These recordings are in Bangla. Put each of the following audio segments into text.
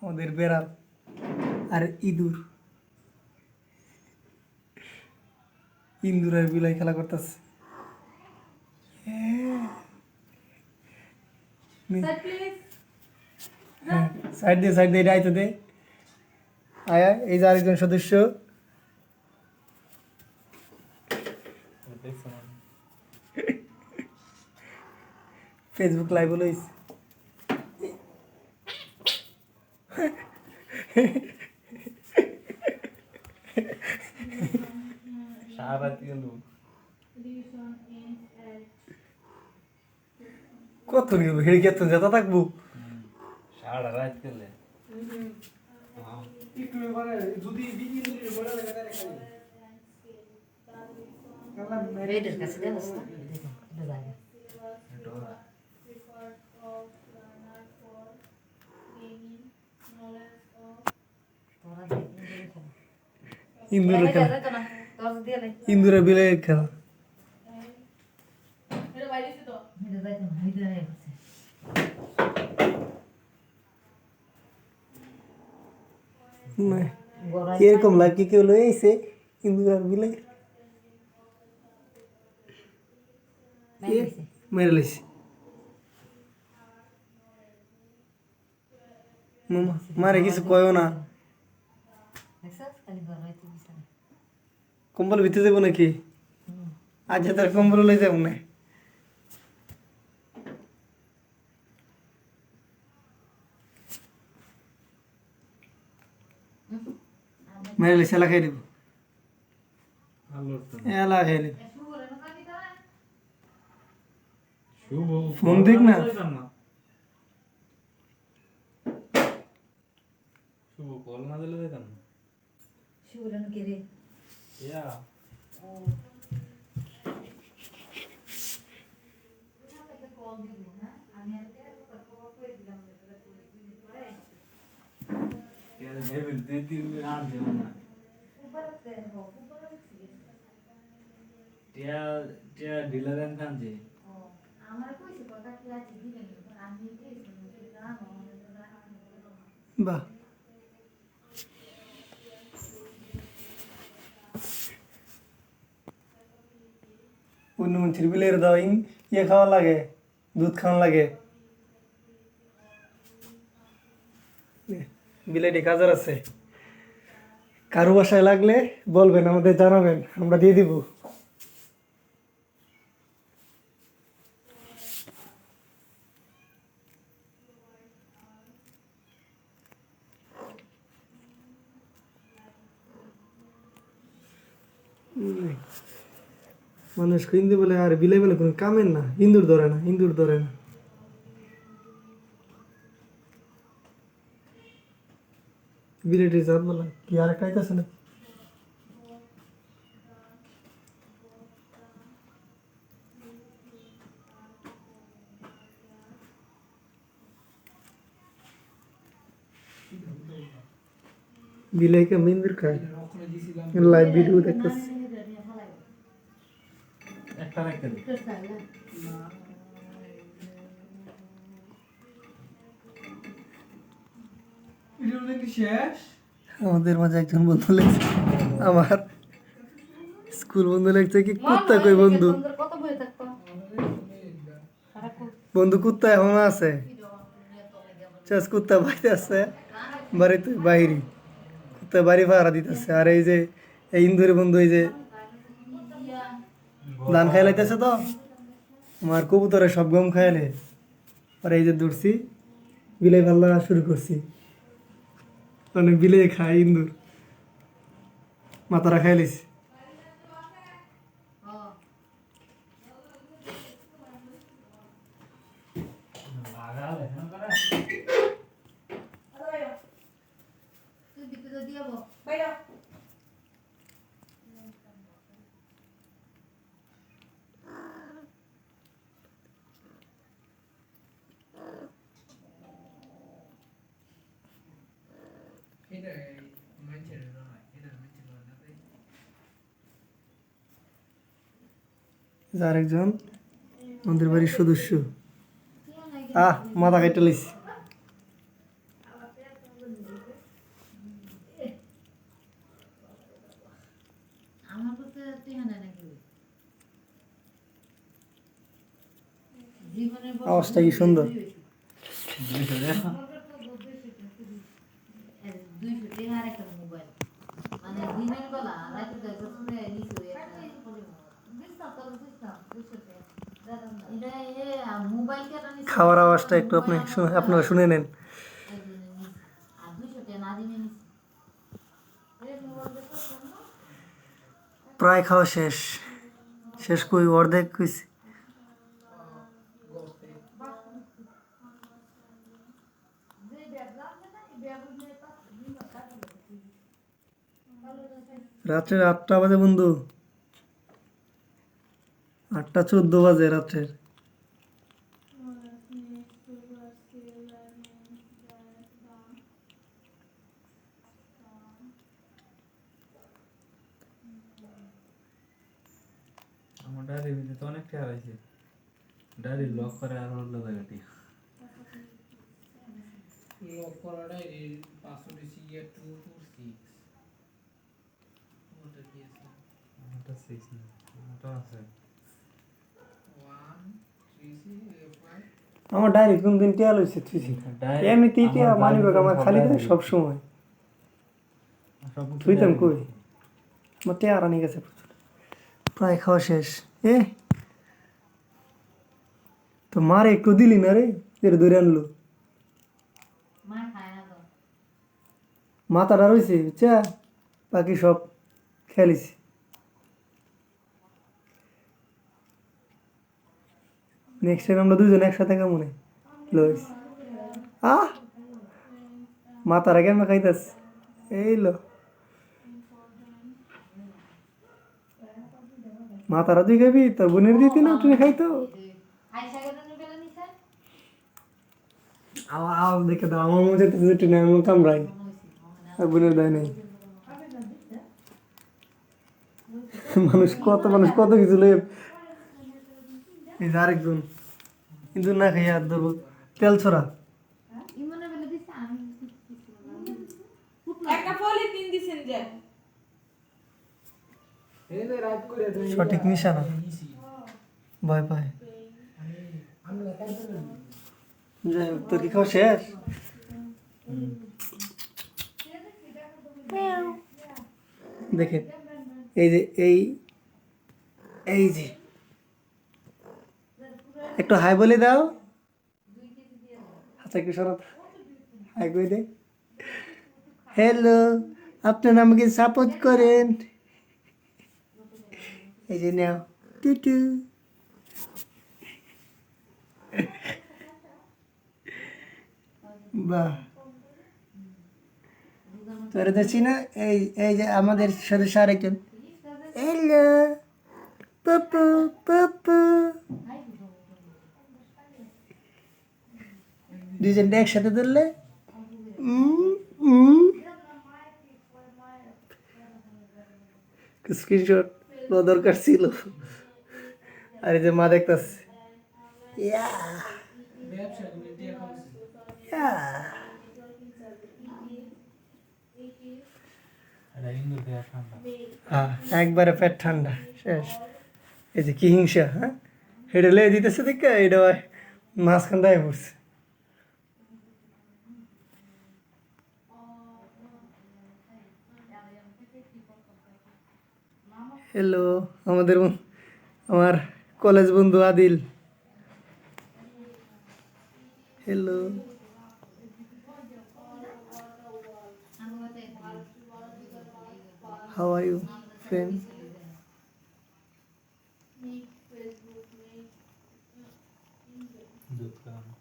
আমাদের বেড়াল আর ইঁদুর ইন্দুর আর বিলাই খেলা করতেছে। সাইড দিয়ে এটা আইতে দে। আয়া এই যে আরেকজন সদস্য ফেসবুক লাইভ লইস। কত নিব হেড়ে কে তো যেটা থাকবো সারা রাত গেলে একটু মানে যদি বিদিন দিলে বড় লাগে তারে খাই রেডের কাছে দেব না দেখো এটা জায়গা তোরা দেখো ইন্দুরের খেলা দেখো না তোর দিয়ে লে ইন্দুরের বিলাই খেলা এটা বাইরে তো এটা দেখো না এটা আছে না এরকম লাইভ কি কেউ লয়ে আইছে ইন্দুর বিলাই মেরে লাইছে মামা মারে কিছু কয়ও না। দেখছস খালি ঘর হইতে বিছানা কম্বল ভিতরে দেবো নাকি আজ তার কম্বল লই যাবো না। মেরে লাইছে এলা খাই দেবো এলা খাই দেবো ফোন দেখ না শুভ কল না দিলে দিতাম না শুভরানো কে রে ইয়া হেভেল দে তিন আর দেব না টিয়া টিয়া ডিলারেন কাঞ্জে আমার কইছে কথা কি আছে দিবেন আমি দিয়েছি না বাহ অন্য মন্ত্রী বিলের দাও ইয়ে খাওয়া লাগে দুধ খাওয়া লাগে বিলেটি কাজার আছে কারো বাসায় লাগলে বলবেন আমাদের জানাবেন আমরা দিয়ে দিব। মানুষ হিন্দু বলে আর বিলে বলে কোনো কামের না ইন্দুর ধরে না ইন্দুর ধরে না বিলেটি জাত বলা কি আর একটা আইতাছে না বিলেকে মিন্দুর খায় লাইভ ভিডিও দেখতেছি একটা রাখতে দে আমাদের মাঝে একজন বন্ধু লেগছে আমার স্কুল বন্ধু লেগছে কি কুত্তা কই বন্ধু কত বই থাকতো বন্ধু কুত্তা এখন আছে চাষ কুত্তা বাইরে আছে বাড়িতে বাইরে কুত্তা বাড়ি ভাড়া দিতেছে আর এই যে এই ইন্দুরে বন্ধু এই যে ধান খাই লাইতেছে তো আমার কবুতরে সব গম খাইলে আর এই যে দৌড়ছি বিলাই পাল্লা শুরু করছি মানে বিলাই খাই ইন্দুর মাথারা খাই লাইছি লাগা লেখা করে তুই বিদ্যুৎ দিয়াবো বাইরে আরেকজন আমাদের বাড়ির সদস্য মাথা কেটে লাইছি আওয়াজটা কি সুন্দর। 200 টাকা। 200 টাকা আর একটা মোবাইল মানে দিনের বেলা রাতে দেখো শুনে নিচে বুঝতাম তো বুঝতাম 200 টাকা এটা মোবাইল কেন নিচে খাওয়ার আওয়াজটা একটু আপনারা শুনে নেন। আর 200 টাকা না দিনে নিচে এই মোবাইল দেখো না প্রায় খাওয়া শেষ। শেষ কই অর্ধেক কইছি। যে ব্যাগলা না ব্যাগ নিয়ে পাস দিন কাটে রাত্রের 8টা বাজে বন্ধু, 8টা 14 বাজে রাত্রের। আমার ডায়েরির ভিতরে তো অনেক টাকা আছে। ডায়েরি লক করে আর হলো জায়গাটি। লক করাটা এই পাসওয়ার্ড হচ্ছে ইয়ার 226 ওটা কি আছে ওটা 6 না। ওটা আছে। 1 3 5 আমার ডায়েরি কোন দিন টিয়া লইছে থুইছি এমনিতেই টিয়া মানি ব্যাগ আমার খালি থাকে সব সময়। থুইতাম কই আমার টিয়া রানি গেছে প্রচুর। প্রায় খাওয়া শেষ। তো মারে একটু দিলি না রে, এর ধরে আনলো। মা খায় না তো মাথাটা রয়েছে বুঝছা, বাকি সব খেলিছি। নেক্সট টাইম আমরা দুজন একসাথে কেমন লইস মাথার আগে আমি খাইতাস এই লো মাথারা তুই খাবি, তোর বোনের দিতি না তুমি খাইতো। আয়সা কেন বেলা নিছে আমার দেখে দাও, আমার মধ্যে দুটি না এমন কামড়াই আর বোনের দেয় নাই। মানুষ কত কিছু লয়ে এই যে আরেকজন কিন্তু না খাই আর ধরবো তেল ছড়া। ইমনে বেলা দিছে আমি একটা পলিথিন দিছেন যে এই যে রাত করে সঠিক নিশানা ভয় পায়। যাই হোক, তোর কি খাওয়া শেষ? দেখেন এই যে এই যে একটু হাই বলে দাও। আচ্ছা একটু সরব হাই কই দে। হ্যালো, আপনারা আমাকে সাপোর্ট করেন। এই যে নাও টুটু। বাহ, তোরা দেখছি না এই যে আমাদের সদস্য আরেকজন। হ্যালো পাপু পাপু, দুজনটা একসাথে ধরলে স্ক্রিনশট দরকার ছিল। আর এই যে মা দেখতেছে ব্যবসা করে টিয়া খাওয়াছে এটা ইন্দুর দেয়া ঠান্ডা। একবারে পেট ঠান্ডা শেষ। এই যে কি হিংসা, হ্যাঁ হেঁটে লেগে দিতেছে দেখে এটা মাঝখান দায় পড়ছে। হ্যালো আমার কলেজ বন্ধু Adil. Hello, how are you friend? দুধ খাওয়ানো।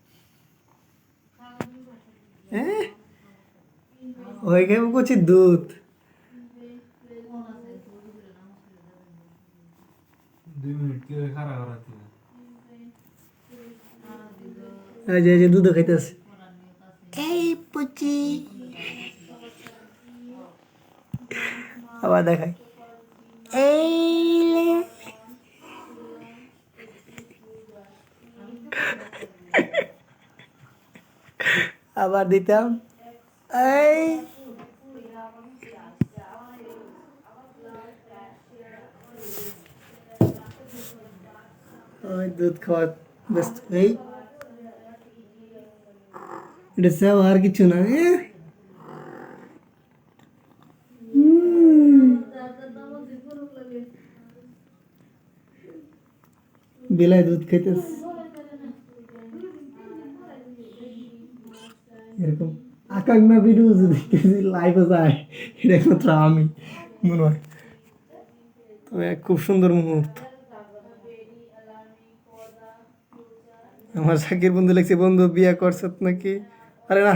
হয়ে গেল করছি দুধ। 2 মিনিট কি খারাপ করাতে না। এই যে দুধ খাইতেছে। এই পুচি আবার দেখাই এই আবার দিতাম এই ওই দুধ খাওয়া ব্যস্ত এই এটা চাও আর কিছু না বেলায় দুধ খাইতেছ এরকম আকাঙ্ক্ষা ভিডিও যদি লাইভে যায় এটা একমাত্র আমি মনে হয় তবে খুব সুন্দর মুহূর্ত আমার সাকির বন্ধু লিখছে বন্ধু বিয়া করছত নাকি আরে না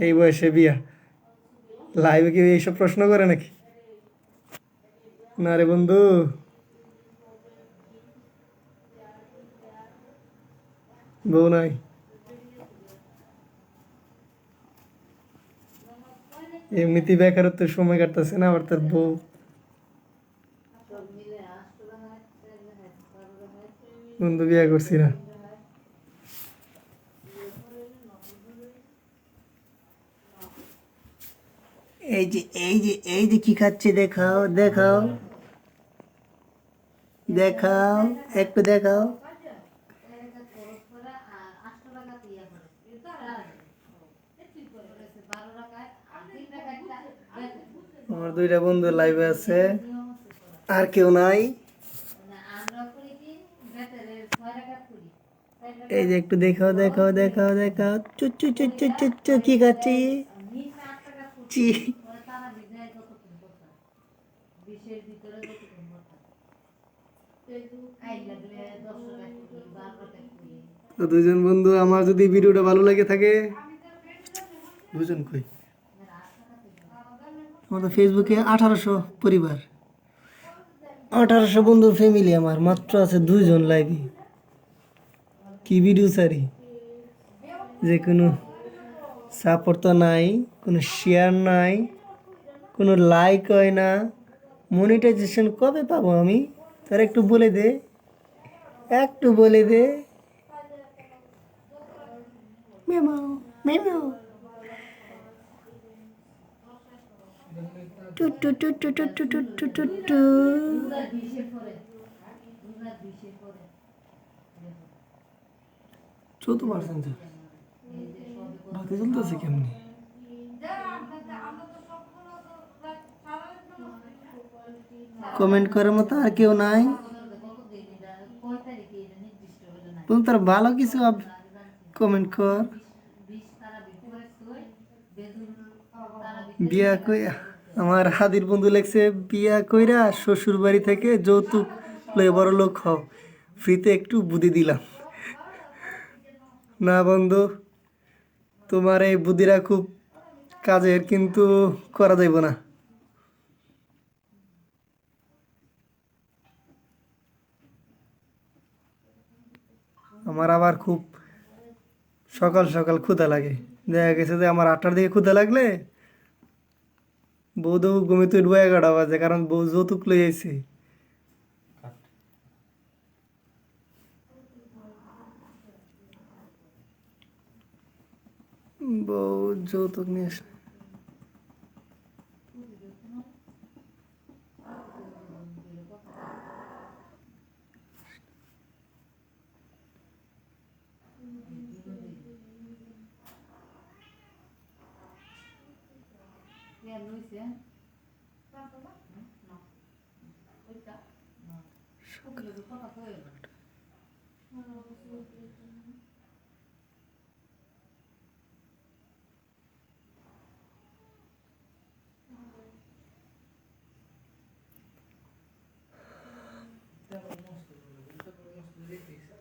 এই বয়সে বিয়া লাইভে কি এইসব প্রশ্ন করে নাকি না রে বন্ধু বউ নাই এমনিতেই বেকারত্ব সময় কাটতেছে না আবার তার বউ বন্ধু বিয়া করছি না এই যে কি খাচ্ছে দেখাও দেখাও দেখাও একটু দেখাও আমার দুইটা বন্ধু লাইভে আছে আর কেউ নাই এই যে একটু দেখাও দেখাও দেখাও দেখাও চু চু চু চু চু চু কি খাচ্ছি চি তো দুজন বন্ধু আমার যদি ভিডিওটা ভালো লেগে থাকে দুজন কই আমাদের ফেসবুকে 1800 পরিবার 1800 বন্ধুর ফ্যামিলি আমার মাত্র আছে 2 জন লাইভে কি ভিডিও সারি যে কোনো সাপোর্ট তো নাই কোনো শেয়ার নাই কোনো লাইক হয় না মনিটাইজেশন কবে পাবো আমি তার একটু বলে দে মেমাও মেমাও টু টু টু টু টু টু টু টু টু টু চৌদ্দ পার্সেন্ট বাকি চলতেছে কেমনি কমেন্ট করার মতো আর কেউ নাই তুমি তার ভালো কিছু কমেন্ট কর বিয়া কই আমার হাদির বন্ধু লেখছে বিয়া কইরা শ্বশুর বাড়ি থেকে যৌতুক লয়ে বড় লোক হও ফ্রিতে একটু বুদ্ধি দিলাম না বন্ধু তোমার এই বুদ্ধিরা খুব কাজের কিন্তু করা যাইব না আমার আবার খুব সকাল সকাল ক্ষুধা লাগে দেখা গেছে যে আমার 8টার দিকে ক্ষুধা লাগলে বউ তো ঘুমিয়ে উঠবো 11টা বাজে কারণ বউ যৌতুক লই আইছে বউ যৌতুক নিয়ে আসে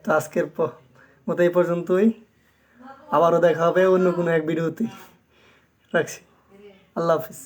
তো আজকের মতো এই পর্যন্তই আবারও দেখা হবে অন্য কোনো এক ভিডিওতে রাখছি আল্লাহ হাফিজ